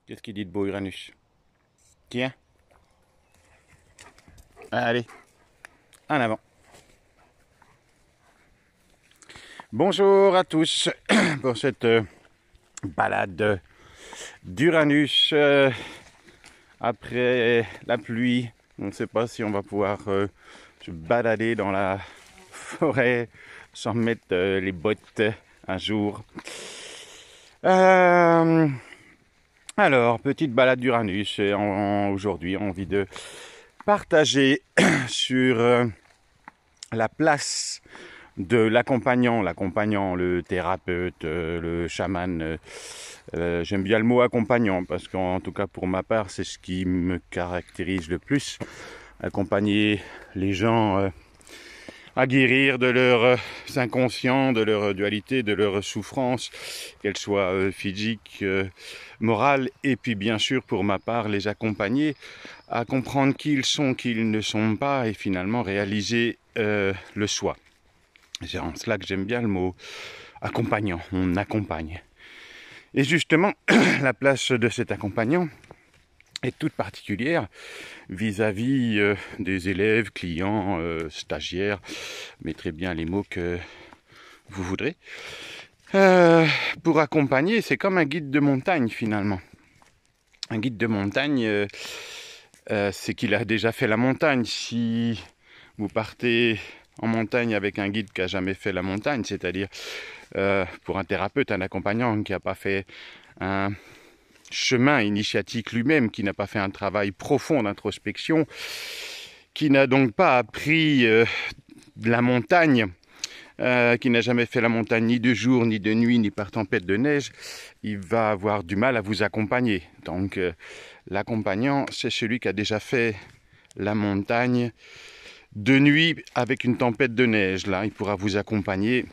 Qu'est-ce qu'il dit de beau, Uranus? Tiens, allez, en avant. Bonjour à tous pour cette balade d'Uranus après la pluie. On ne sait pas si on va pouvoir se balader dans la forêt sans mettre les bottes un jour. Alors, petite balade d'Uranus. Aujourd'hui, on a envie de partager sur la place de l'accompagnant, le thérapeute, le chaman. J'aime bien le mot accompagnant parce qu'en tout cas pour ma part, c'est ce qui me caractérise le plus. Accompagner les gens à guérir de leurs inconscients, de leur dualité, de leurs souffrances, qu'elles soient physiques, morales, et puis bien sûr pour ma part les accompagner à comprendre qui ils sont, qui ils ne sont pas, et finalement réaliser le soi. C'est en cela que j'aime bien le mot accompagnant, on accompagne. Et justement, la place de cet accompagnant est toute particulière vis-à-vis des élèves, clients, stagiaires, mettrez bien les mots que vous voudrez. Pour accompagner, c'est comme un guide de montagne finalement. Un guide de montagne, c'est qu'il a déjà fait la montagne. Si vous partez en montagne avec un guide qui n'a jamais fait la montagne, c'est-à-dire pour un thérapeute, un accompagnant qui n'a pas fait un chemin initiatique lui-même, qui n'a pas fait un travail profond d'introspection, qui n'a donc pas appris de la montagne, qui n'a jamais fait la montagne ni de jour, ni de nuit, ni par tempête de neige, il va avoir du mal à vous accompagner. Donc l'accompagnant, c'est celui qui a déjà fait la montagne de nuit avec une tempête de neige. Là, il pourra vous accompagner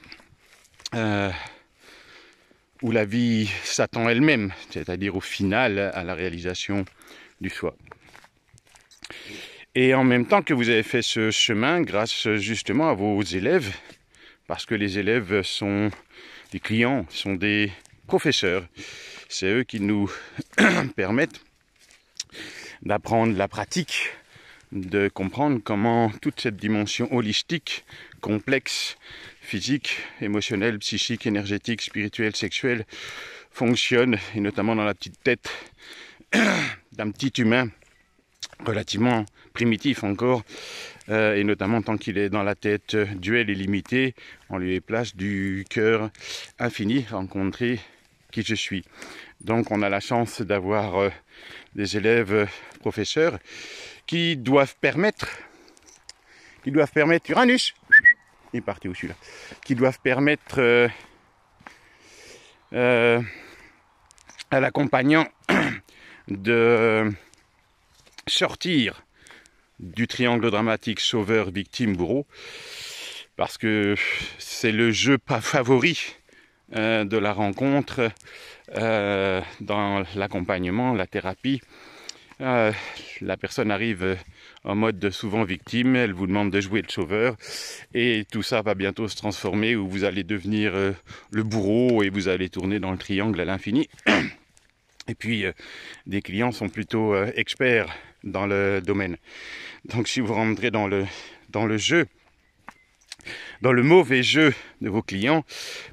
où la vie s'attend elle-même, c'est-à-dire au final à la réalisation du soi. Et en même temps que vous avez fait ce chemin grâce justement à vos élèves, parce que les élèves sont des clients, sont des professeurs, c'est eux qui nous permettent d'apprendre la pratique, de comprendre comment toute cette dimension holistique, complexe, physique, émotionnelle, psychique, énergétique, spirituelle, sexuelle, fonctionne, et notamment dans la petite tête d'un petit humain relativement primitif encore, et notamment tant qu'il est dans la tête duelle et limitée, on lui place du cœur infini, rencontrer qui je suis. Donc on a la chance d'avoir des élèves professeurs qui doivent permettre Uranus, il est parti où celui-là, qui doivent permettre à l'accompagnant de sortir du triangle dramatique sauveur, victime, bourreau, parce que c'est le jeu pas favori de la rencontre dans l'accompagnement, la thérapie. La personne arrive en mode souvent victime, elle vous demande de jouer le sauveur, et tout ça va bientôt se transformer où vous allez devenir le bourreau et vous allez tourner dans le triangle à l'infini. Et puis des clients sont plutôt experts dans le domaine. Donc si vous rentrez dans le jeu, dans le mauvais jeu de vos clients,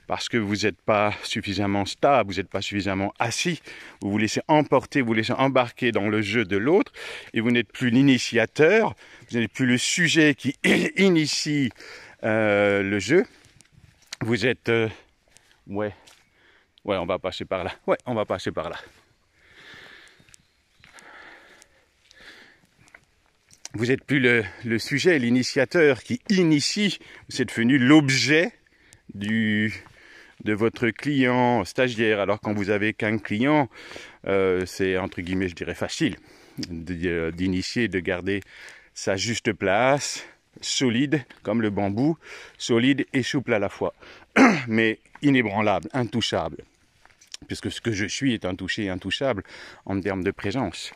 parce que vous n'êtes pas suffisamment stable, vous n'êtes pas suffisamment assis, vous vous laissez emporter, vous laissez embarquer dans le jeu de l'autre, et vous n'êtes plus l'initiateur, vous n'êtes plus le sujet qui initie le jeu. Vous êtes... ouais, on va passer par là. Ouais, on va passer par là. Vous n'êtes plus le sujet, l'initiateur qui initie, vous êtes devenu l'objet de votre client stagiaire. Alors quand vous avez qu'un client, c'est entre guillemets, je dirais, facile d'initier, de garder sa juste place, solide comme le bambou, solide et souple à la fois, mais inébranlable, intouchable, puisque ce que je suis est intouché et intouchable en termes de présence.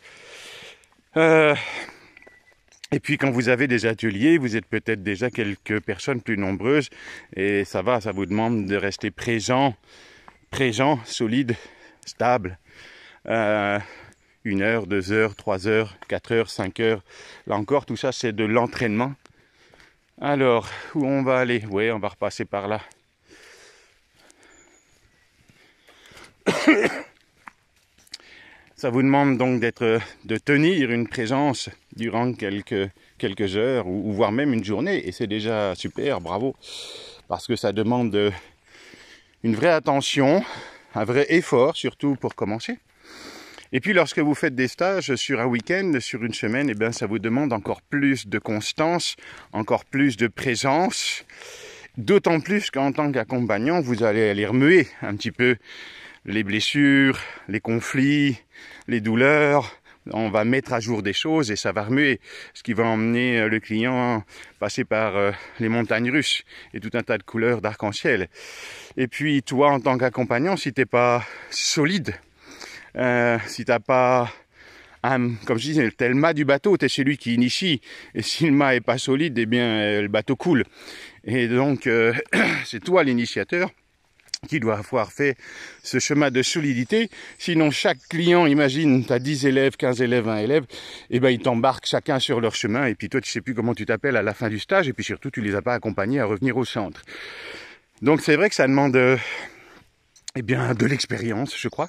Et puis quand vous avez des ateliers, vous êtes peut-être déjà quelques personnes plus nombreuses et ça vous demande de rester présent, solide, stable, 1 heure, 2 heures, 3 heures, 4 heures, 5 heures. Là encore, tout ça, c'est de l'entraînement. Alors, où on va aller? Oui, on va repasser par là. Ça vous demande donc de tenir une présence durant quelques heures ou voire même une journée. Et c'est déjà super, bravo. Parce que ça demande une vraie attention, un vrai effort, surtout pour commencer. Et puis lorsque vous faites des stages sur un week-end, sur une semaine, eh bien, ça vous demande encore plus de constance, encore plus de présence. D'autant plus qu'en tant qu'accompagnant, vous allez aller remuer un petit peu les blessures, les conflits, les douleurs. On va mettre à jour des choses et ça va remuer, ce qui va emmener le client passer par les montagnes russes et tout un tas de couleurs d'arc-en-ciel. Et puis toi, en tant qu'accompagnant, si t'es pas solide, si t'as pas comme je disais, t'es le mât du bateau, t'es celui qui initie. Et si le mât est pas solide, eh bien le bateau coule. Et donc c'est toi l'initiateur qui doit avoir fait ce chemin de solidité. Sinon, chaque client, imagine, tu as 10 élèves, 15 élèves, 20 élèves, et ben ils t'embarquent chacun sur leur chemin, et puis toi, tu sais plus comment tu t'appelles à la fin du stage, et puis surtout, tu les as pas accompagnés à revenir au centre. Donc, c'est vrai que ça demande eh bien, de l'expérience, je crois.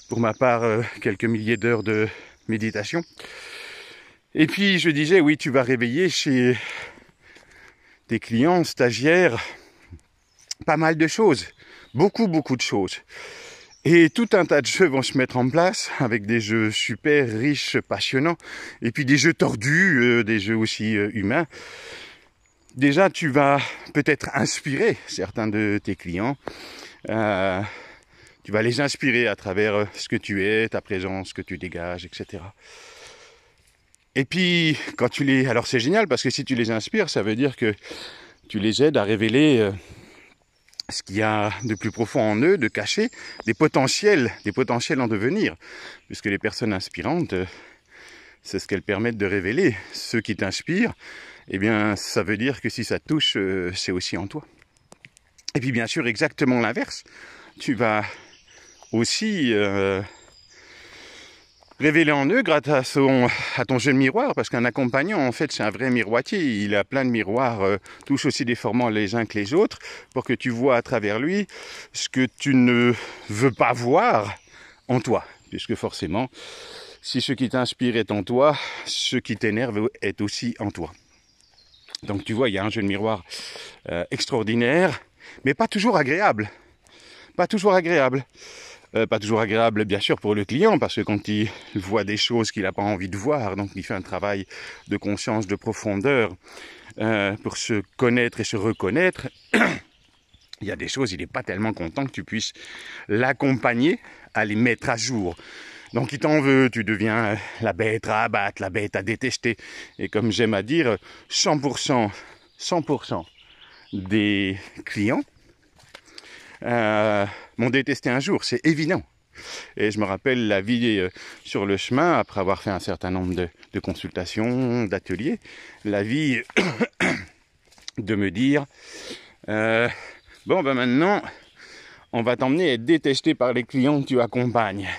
Pour ma part, quelques milliers d'heures de méditation. Et puis, je disais, oui, tu vas réveiller chez tes clients, stagiaires, pas mal de choses. Beaucoup de choses. Et tout un tas de jeux vont se mettre en place avec des jeux super riches, passionnants. Et puis des jeux tordus, des jeux aussi humains. Déjà, tu vas peut-être inspirer certains de tes clients. Tu vas les inspirer à travers ce que tu es, ta présence, ce que tu dégages, etc. Et puis, quand tu les... Alors c'est génial parce que si tu les inspires, ça veut dire que tu les aides à révéler ce qu'il y a de plus profond en eux, de caché, des potentiels en devenir. Puisque les personnes inspirantes, c'est ce qu'elles permettent de révéler. Ceux qui t'inspirent, eh bien, ça veut dire que si ça te touche, c'est aussi en toi. Et puis bien sûr, exactement l'inverse. Tu vas aussi révéler en eux grâce à ton jeu de miroir, parce qu'un accompagnant, en fait, c'est un vrai miroitier. Il a plein de miroirs, tous aussi déformants les uns que les autres, pour que tu vois à travers lui ce que tu ne veux pas voir en toi. Puisque forcément, si ce qui t'inspire est en toi, ce qui t'énerve est aussi en toi. Donc tu vois, il y a un jeu de miroir extraordinaire, mais pas toujours agréable. Pas toujours agréable. Pas toujours agréable, bien sûr, pour le client, parce que quand il voit des choses qu'il n'a pas envie de voir, donc il fait un travail de conscience, de profondeur, pour se connaître et se reconnaître, il y a des choses, il n'est pas tellement content que tu puisses l'accompagner à les mettre à jour. Donc il t'en veut, tu deviens la bête à abattre, la bête à détester. Et comme j'aime à dire, 100% des clients m'ont détesté un jour, c'est évident. Et je me rappelle la vie sur le chemin, après avoir fait un certain nombre de consultations, d'ateliers, la vie de me dire, bon ben maintenant, on va t'emmener à être détesté par les clients que tu accompagnes.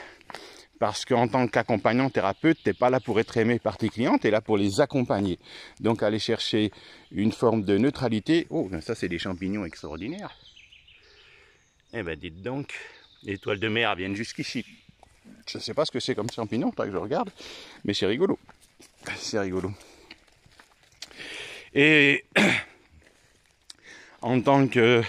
Parce qu'en tant qu'accompagnant thérapeute, tu n'es pas là pour être aimé par tes clients, tu es là pour les accompagner. Donc aller chercher une forme de neutralité. Oh, ça c'est des champignons extraordinaires. Eh ben dites donc, les étoiles de mer viennent jusqu'ici. Je ne sais pas ce que c'est comme champignon, pas que je regarde, mais c'est rigolo. C'est rigolo. Et en tant que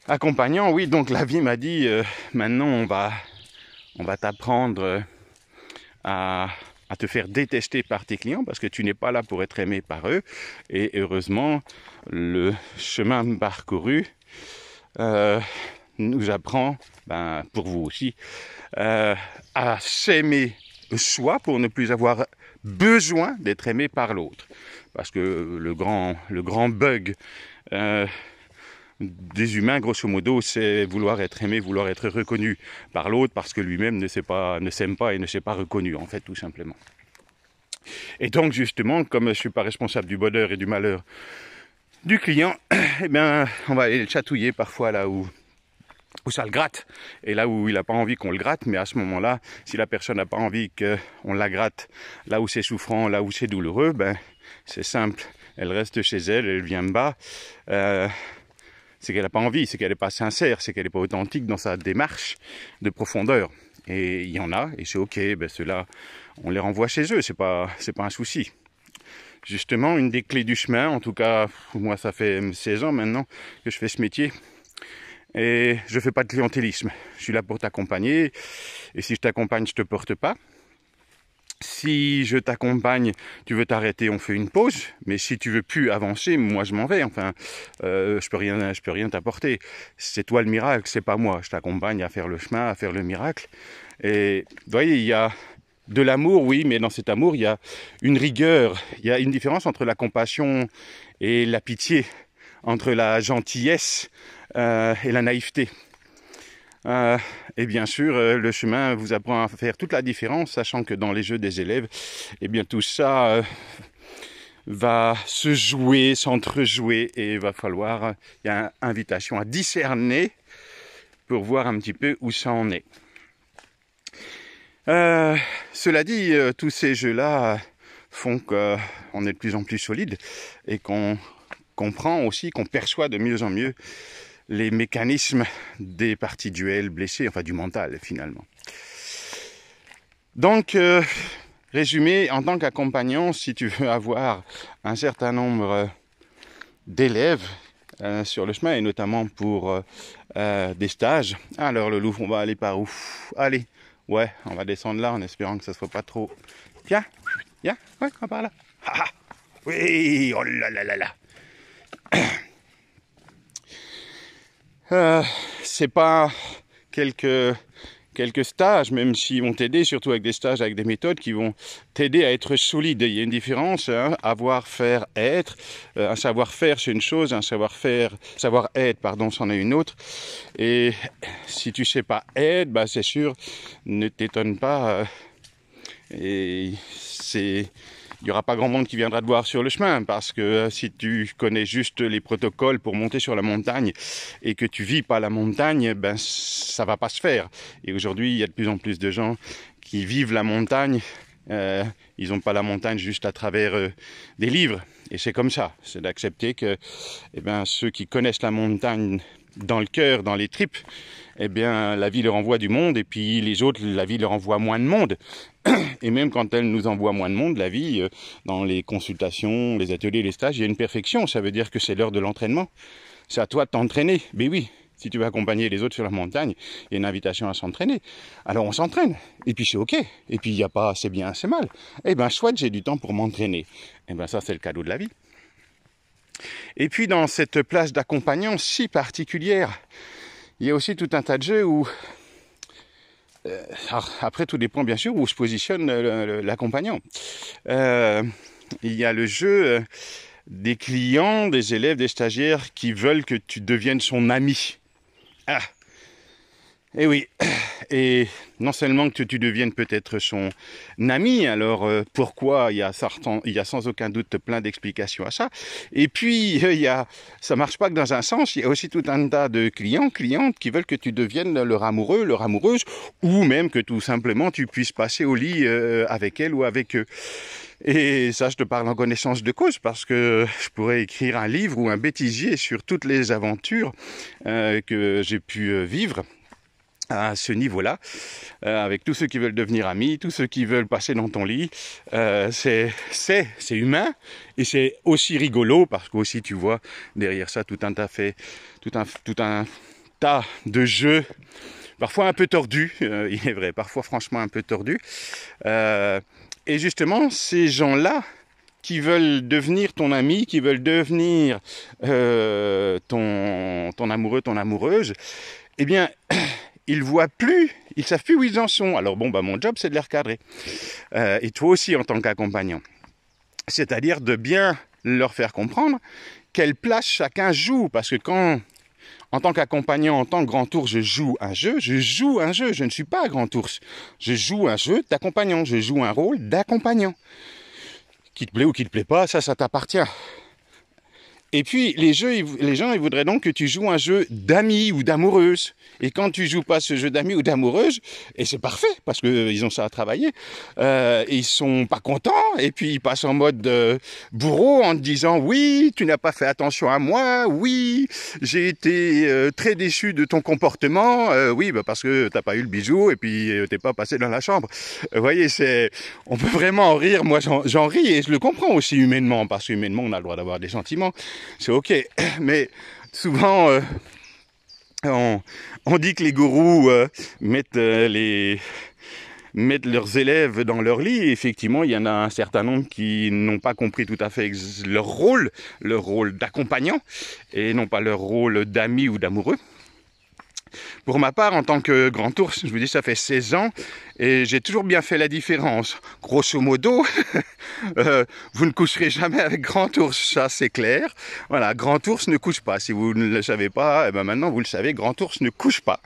accompagnant, oui, donc la vie m'a dit, maintenant on va t'apprendre à te faire détester par tes clients parce que tu n'es pas là pour être aimé par eux. Et heureusement, le chemin parcouru nous apprend, pour vous aussi, à s'aimer soi pour ne plus avoir besoin d'être aimé par l'autre. Parce que le grand bug des humains, grosso modo, c'est vouloir être aimé, vouloir être reconnu par l'autre parce que lui-même ne s'aime pas et ne s'est pas reconnu, en fait, tout simplement. Et donc, justement, comme je ne suis pas responsable du bonheur et du malheur du client, eh bien, on va aller le chatouiller parfois là où où ça le gratte. Et là où il n'a pas envie qu'on le gratte, mais à ce moment-là, si la personne n'a pas envie qu'on la gratte là où c'est souffrant, là où c'est douloureux, ben c'est simple. Elle reste chez elle, elle vient me bas. C'est qu'elle n'a pas envie, c'est qu'elle n'est pas sincère, c'est qu'elle n'est pas authentique dans sa démarche de profondeur. Et il y en a, et c'est ok, ben ceux-là, on les renvoie chez eux, c'est pas un souci. Justement, une des clés du chemin, en tout cas, moi ça fait 16 ans maintenant que je fais ce métier, et je fais pas de clientélisme. Je suis là pour t'accompagner, et si je t'accompagne, je te porte pas. Si je t'accompagne, tu veux t'arrêter, on fait une pause. Mais si tu veux plus avancer, moi je m'en vais. Enfin, je peux rien t'apporter. C'est toi le miracle, c'est pas moi. Je t'accompagne à faire le chemin, à faire le miracle. Et vous voyez, il y a de l'amour, oui, mais dans cet amour, il y a une rigueur. Il y a une différence entre la compassion et la pitié, entre la gentillesse et la naïveté. Et bien sûr, le chemin vous apprend à faire toute la différence, sachant que dans les jeux des élèves, eh bien tout ça va se jouer, s'entrejouer, et il va falloir, il y a une invitation à discerner pour voir un petit peu où ça en est. Cela dit, tous ces jeux-là font qu'on est de plus en plus solide et qu'on comprend aussi, qu'on perçoit de mieux en mieux les mécanismes des parties duelles blessées, enfin du mental finalement. Donc, résumé, en tant qu'accompagnant, si tu veux avoir un certain nombre d'élèves sur le chemin, et notamment pour des stages, alors le loup, on va aller par où? Allez, ouais, on va descendre là en espérant que ça ne soit pas trop... Tiens, viens, ouais, on va par là. Ah, oui, oh là là là là. C'est pas quelques stages, même s'ils vont t'aider, surtout avec des stages, avec des méthodes qui vont t'aider à être solide. Il y a une différence, hein, avoir, faire, être. Un savoir-faire, c'est une chose, un savoir-être, pardon, c'en est une autre. Et si tu sais pas être, bah c'est sûr, ne t'étonne pas. Il n'y aura pas grand monde qui viendra te voir sur le chemin, parce que si tu connais juste les protocoles pour monter sur la montagne et que tu vis pas la montagne, ben ça va pas se faire. Et aujourd'hui, il y a de plus en plus de gens qui vivent la montagne. Ils n'ont pas la montagne juste à travers des livres. Et c'est comme ça. C'est d'accepter que ceux qui connaissent la montagne dans le cœur, dans les tripes, la vie leur envoie du monde, et puis les autres, la vie leur envoie moins de monde. Et même quand elle nous envoie moins de monde, la vie, dans les consultations, les ateliers, les stages, il y a une perfection. Ça veut dire que c'est l'heure de l'entraînement. C'est à toi de t'entraîner. Mais oui, si tu veux accompagner les autres sur la montagne, il y a une invitation à s'entraîner. Alors on s'entraîne. Et puis c'est ok. Et puis il n'y a pas c'est bien, c'est mal. Chouette, j'ai du temps pour m'entraîner. Ça, c'est le cadeau de la vie. Et puis dans cette place d'accompagnant si particulière, il y a aussi tout un tas de jeux où... après, tout dépend bien sûr où se positionne l'accompagnant. Il y a le jeu des clients, des élèves, des stagiaires qui veulent que tu deviennes son ami. Ah, et oui, et non seulement que tu deviennes peut-être son ami, alors pourquoi, il y a sans aucun doute plein d'explications à ça. Et puis, ça marche pas que dans un sens, il y a aussi tout un tas de clients, clientes qui veulent que tu deviennes leur amoureux, leur amoureuse, ou même que tout simplement tu puisses passer au lit avec elle ou avec eux. Et ça, je te parle en connaissance de cause, parce que je pourrais écrire un livre ou un bêtisier sur toutes les aventures que j'ai pu vivre à ce niveau-là, avec tous ceux qui veulent devenir amis, tous ceux qui veulent passer dans ton lit. C'est humain, et c'est aussi rigolo, parce qu'aussi tu vois derrière ça tout un tas de jeux, parfois un peu tordus, il est vrai, parfois franchement un peu tordus. Et justement, ces gens-là qui veulent devenir ton ami, qui veulent devenir ton amoureux, ton amoureuse, ils voient plus, ils savent plus où ils en sont. Alors mon job, c'est de les recadrer. Et toi aussi en tant qu'accompagnant. C'est-à-dire de bien leur faire comprendre quelle place chacun joue. Parce que quand, en tant qu'accompagnant, en tant que grand ours, je joue un jeu, je ne suis pas grand ours. Je joue un jeu d'accompagnant, je joue un rôle d'accompagnant. Qui te plaît ou qui te plaît pas, ça t'appartient. Et puis, les gens, ils voudraient donc que tu joues un jeu d'amis ou d'amoureuse. Et quand tu joues pas ce jeu d'amis ou d'amoureuse, et c'est parfait, parce que ils ont ça à travailler, ils sont pas contents, et puis ils passent en mode bourreau en te disant, oui, tu n'as pas fait attention à moi, oui, j'ai été très déçu de ton comportement, oui, bah parce que t'as pas eu le bijou, et puis t'es pas passé dans la chambre. Vous voyez, on peut vraiment en rire, moi j'en ris, et je le comprends aussi humainement, parce qu'humainement on a le droit d'avoir des sentiments. C'est ok, mais souvent on dit que les gourous mettent leurs élèves dans leur lit. Et effectivement, il y en a un certain nombre qui n'ont pas compris tout à fait leur rôle d'accompagnant, et non pas leur rôle d'ami ou d'amoureux. Pour ma part, en tant que grand ours, je vous dis, ça fait 16 ans et j'ai toujours bien fait la différence. Grosso modo, vous ne coucherez jamais avec grand ours, ça c'est clair. Voilà, grand ours ne couche pas. Si vous ne le savez pas, eh ben maintenant vous le savez, grand ours ne couche pas.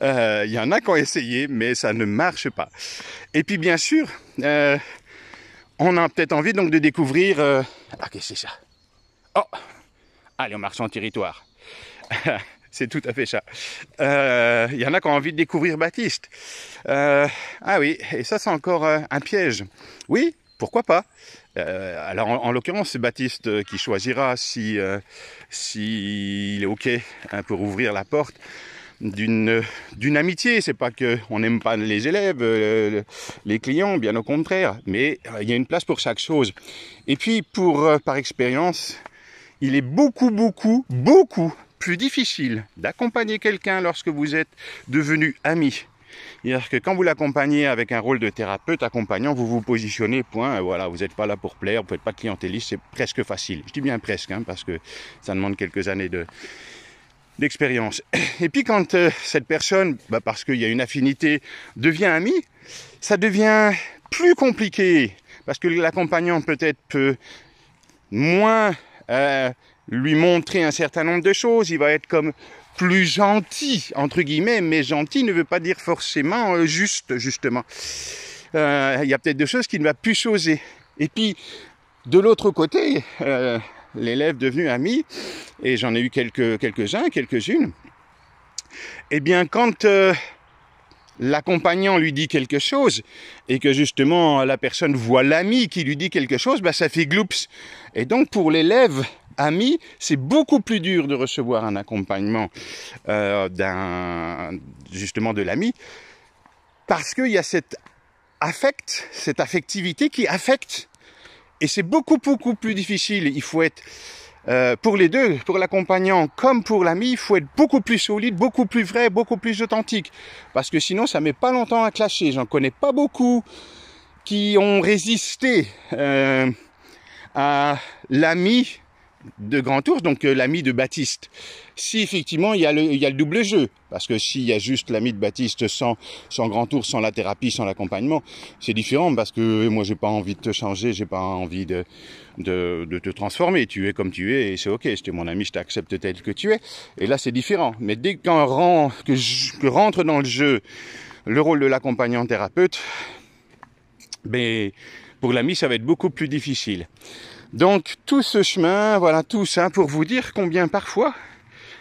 Il y en a qui ont essayé, mais ça ne marche pas. Et puis bien sûr, on a peut-être envie donc de découvrir... Ah, qu'est-ce que c'est ça? Oh, allez, on marche en territoire. C'est tout à fait ça. Il y en a qui ont envie de découvrir Baptiste. Ah oui, et ça c'est encore un piège. Oui, pourquoi pas. Alors en l'occurrence c'est Baptiste qui choisira si il est ok pour ouvrir la porte d'une amitié. C'est pas que on n'aime pas les élèves, les clients, bien au contraire. Mais il y a une place pour chaque chose. Et puis par expérience, il est beaucoup plus difficile d'accompagner quelqu'un lorsque vous êtes devenu ami. C'est-à-dire que quand vous l'accompagnez avec un rôle de thérapeute accompagnant, vous vous positionnez, point, voilà, vous n'êtes pas là pour plaire, vous n'êtes pas de clientéliste, c'est presque facile. Je dis bien presque, hein, parce que ça demande quelques années d'expérience. Et puis quand cette personne, parce qu'il y a une affinité, devient amie, ça devient plus compliqué, parce que l'accompagnant peut-être peut moins... lui montrer un certain nombre de choses, il va être comme plus gentil, entre guillemets, mais gentil ne veut pas dire forcément justement. Il y a peut-être des choses qu'il ne va plus oser. Et puis, de l'autre côté, l'élève devenu ami, et j'en ai eu quelques-unes, eh bien, quand l'accompagnant lui dit quelque chose, et que justement la personne voit l'ami qui lui dit quelque chose, ça fait gloups. Et donc, pour l'élève, ami, c'est beaucoup plus dur de recevoir un accompagnement justement de l'ami, parce qu'il y a cette affectivité qui affecte, et c'est beaucoup plus difficile. Il faut être, pour les deux, pour l'accompagnant comme pour l'ami, il faut être beaucoup plus solide, beaucoup plus vrai, beaucoup plus authentique, parce que sinon ça met pas longtemps à clasher. J'en connais pas beaucoup qui ont résisté à l'ami de Grand Ours, donc l'ami de Baptiste. Si effectivement il y a le double jeu, parce que s'il y a juste l'ami de Baptiste sans Grand Ours, sans la thérapie, sans l'accompagnement, c'est différent, parce que moi j'ai pas envie de te changer, j'ai pas envie de te transformer. Tu es comme tu es et c'est ok, c'est mon ami, je t'accepte tel que tu es. Et là c'est différent. Mais dès que rentre dans le jeu le rôle de l'accompagnant thérapeute, pour l'ami ça va être beaucoup plus difficile. Donc tout ce chemin, voilà, tout ça pour vous dire combien parfois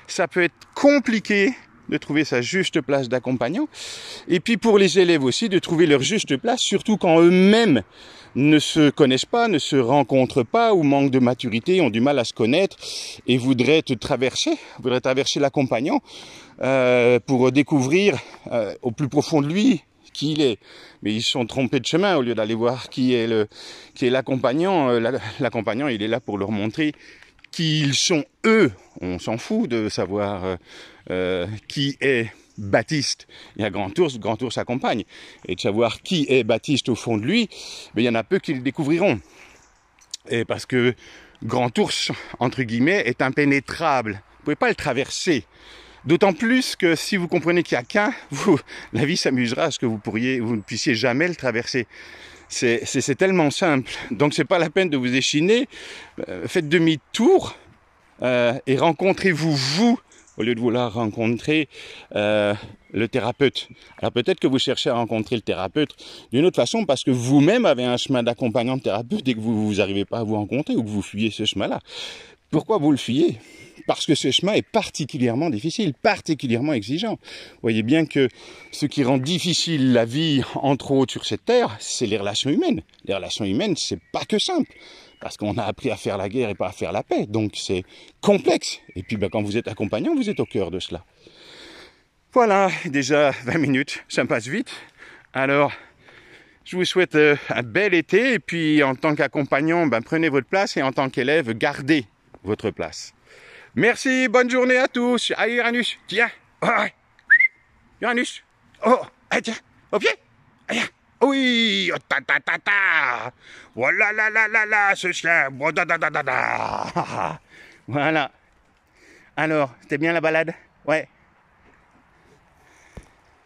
ça peut être compliqué de trouver sa juste place d'accompagnant, et puis pour les élèves aussi de trouver leur juste place, surtout quand eux-mêmes ne se connaissent pas, ne se rencontrent pas, ou manquent de maturité, ont du mal à se connaître et voudraient traverser l'accompagnant pour découvrir au plus profond de lui qui il est. Mais ils se sont trompés de chemin au lieu d'aller voir qui est l'accompagnant. L'accompagnant, il est là pour leur montrer qui ils sont eux. On s'en fout de savoir qui est Baptiste. Il y a Grand Ours accompagne. Et de savoir qui est Baptiste au fond de lui, il y en a peu qui le découvriront. Et parce que Grand Ours, entre guillemets, est impénétrable. Vous ne pouvez pas le traverser. D'autant plus que si vous comprenez qu'il n'y a qu'un, la vie s'amusera à ce que vous ne puissiez jamais le traverser. C'est tellement simple. Donc c'est pas la peine de vous échiner. Faites demi-tour et rencontrez-vous vous au lieu de vouloir rencontrer le thérapeute. Alors peut-être que vous cherchez à rencontrer le thérapeute d'une autre façon parce que vous-même avez un chemin d'accompagnant de thérapeute et que vous n'arrivez pas à vous rencontrer ou que vous fuyez ce chemin-là. Pourquoi vous le fuyez? Parce que ce chemin est particulièrement difficile, particulièrement exigeant. Vous voyez bien que ce qui rend difficile la vie, entre autres, sur cette terre, c'est les relations humaines. Les relations humaines, c'est pas que simple. Parce qu'on a appris à faire la guerre et pas à faire la paix. Donc c'est complexe. Et puis quand vous êtes accompagnant, vous êtes au cœur de cela. Voilà, déjà 20 minutes, ça me passe vite. Alors, je vous souhaite un bel été. Et puis en tant qu'accompagnant, prenez votre place. Et en tant qu'élève, gardez votre place. Merci, bonne journée à tous. Allez Uranus, tiens. Oh, Uranus. Oh, allez, tiens, au pied. Allez, oui, oh, ta ta ta ta. Voilà la la la la, ce chien. Oh, da, da, da, da, da. Voilà. Alors, c'était bien la balade? Ouais.